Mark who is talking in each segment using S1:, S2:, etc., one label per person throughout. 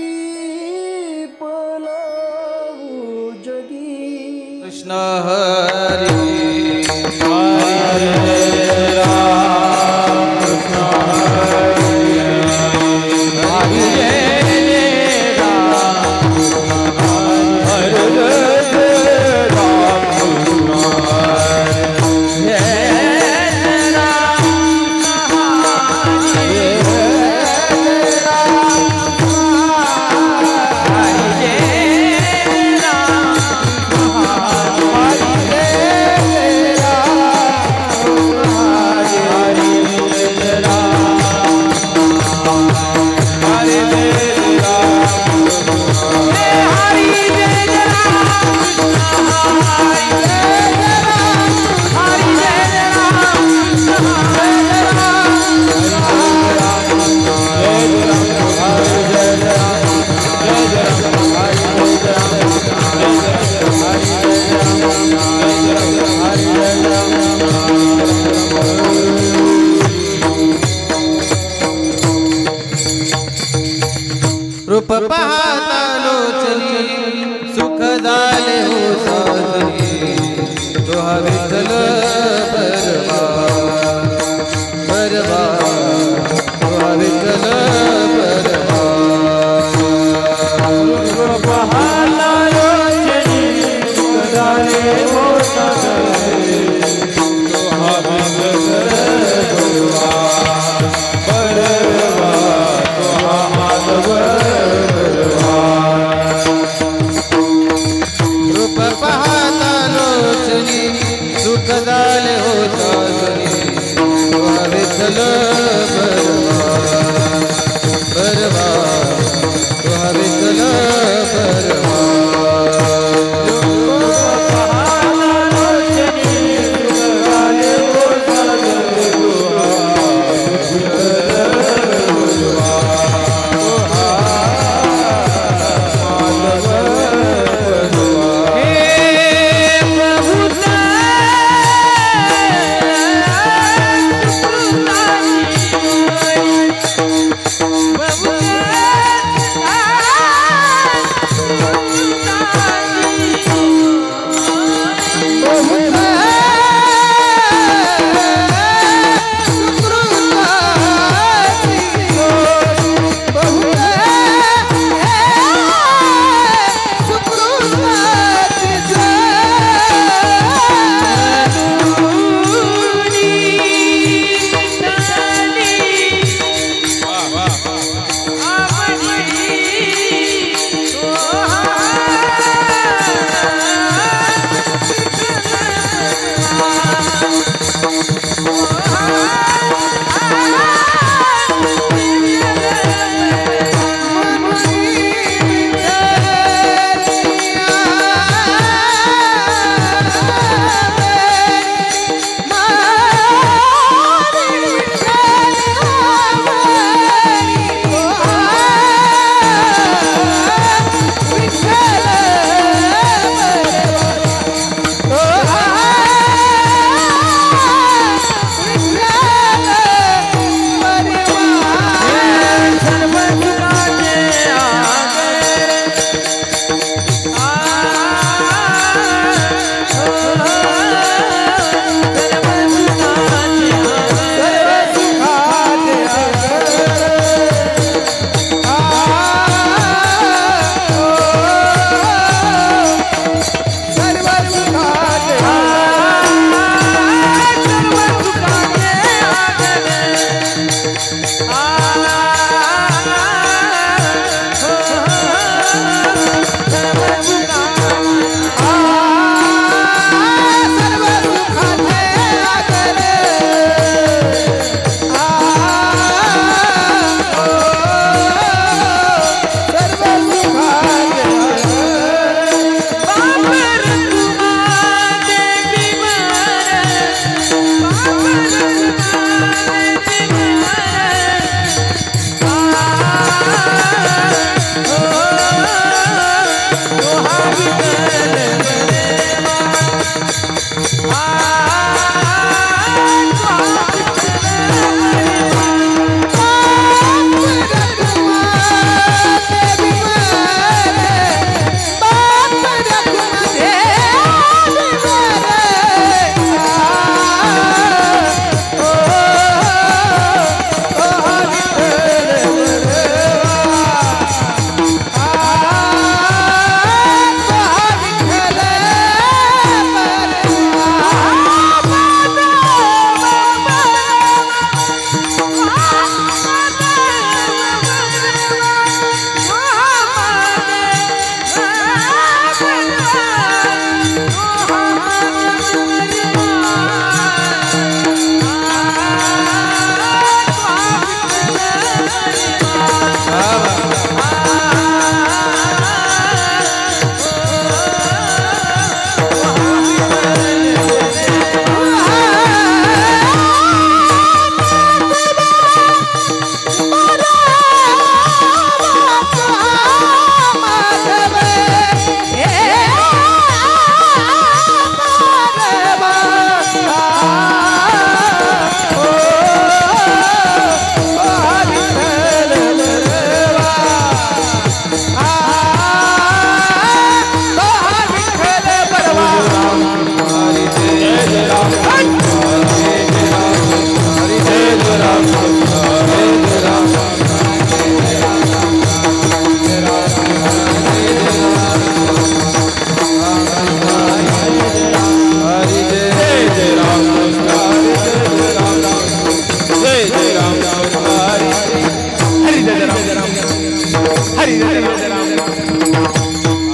S1: ज्ञानदीप लावू जगी
S2: कृष्ण हरी हरे राम कृष्ण हरी हरे राम हरे राम रूप पाहता लोचनी सुख झाले हो साजनी तोहा विठ्ठल बरवा बरवा तोहा विठ्ठल बरवा रूप पाहता लोचनी सुख झाले हो साजनी तोहा विठ्ठल बरवा बरवा तोहा माधव सुख झाले हो साजनी तोहा विठ्ठल बरवा तोहा विठ्ठल बरवा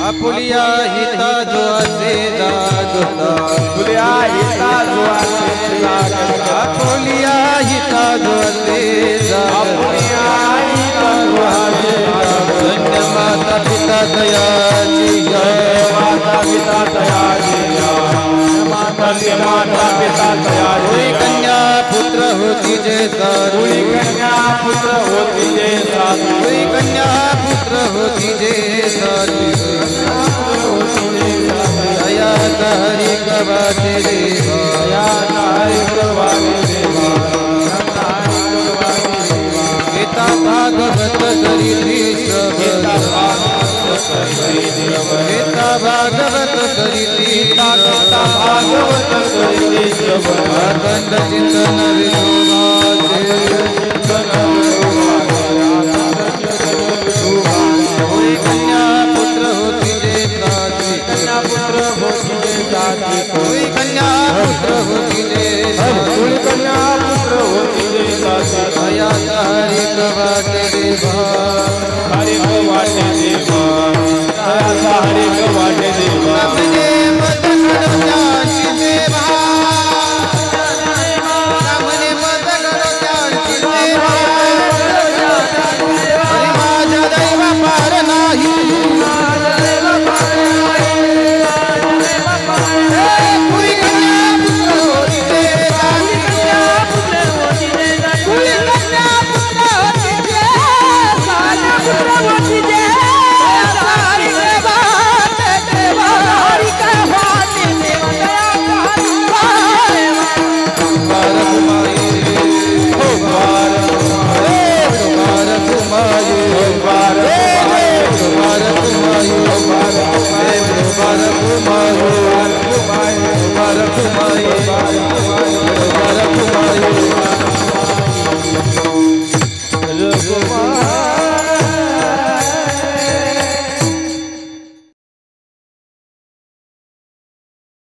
S2: आपुलिया हिता जो असे जागता
S3: फुल्या हिता जो असे जागता
S2: आपुलिया हिता जो असे
S3: आपुलिया हिता जो असे जागता
S2: धन्य माता पिता दयाची जय
S3: माता पिता दयाची धन्य माता पिता दयाची
S2: कोई कन्या पुत्र होती जे साधू
S3: कोई कन्या पुत्र होती जे साधू
S2: कोई कन्या पुत्र होती जे साधू दया हरि गवाते देवा
S3: दया हरि गवाते देवा
S2: गीता भागवत करी श्रवण गीता भागवत करी
S3: भागवत करी श्रवण
S2: अखंड चिंतन विनोदाचे कोई कन्या पुत्र होती जे साधी
S3: कन्या पुत्र होती जे साधी
S2: कोई कन्या पुत्र होती जे
S3: कोई कन्या पुत्र होती जे साधी
S2: दया हरि गवाते देवा
S3: हरि गवाते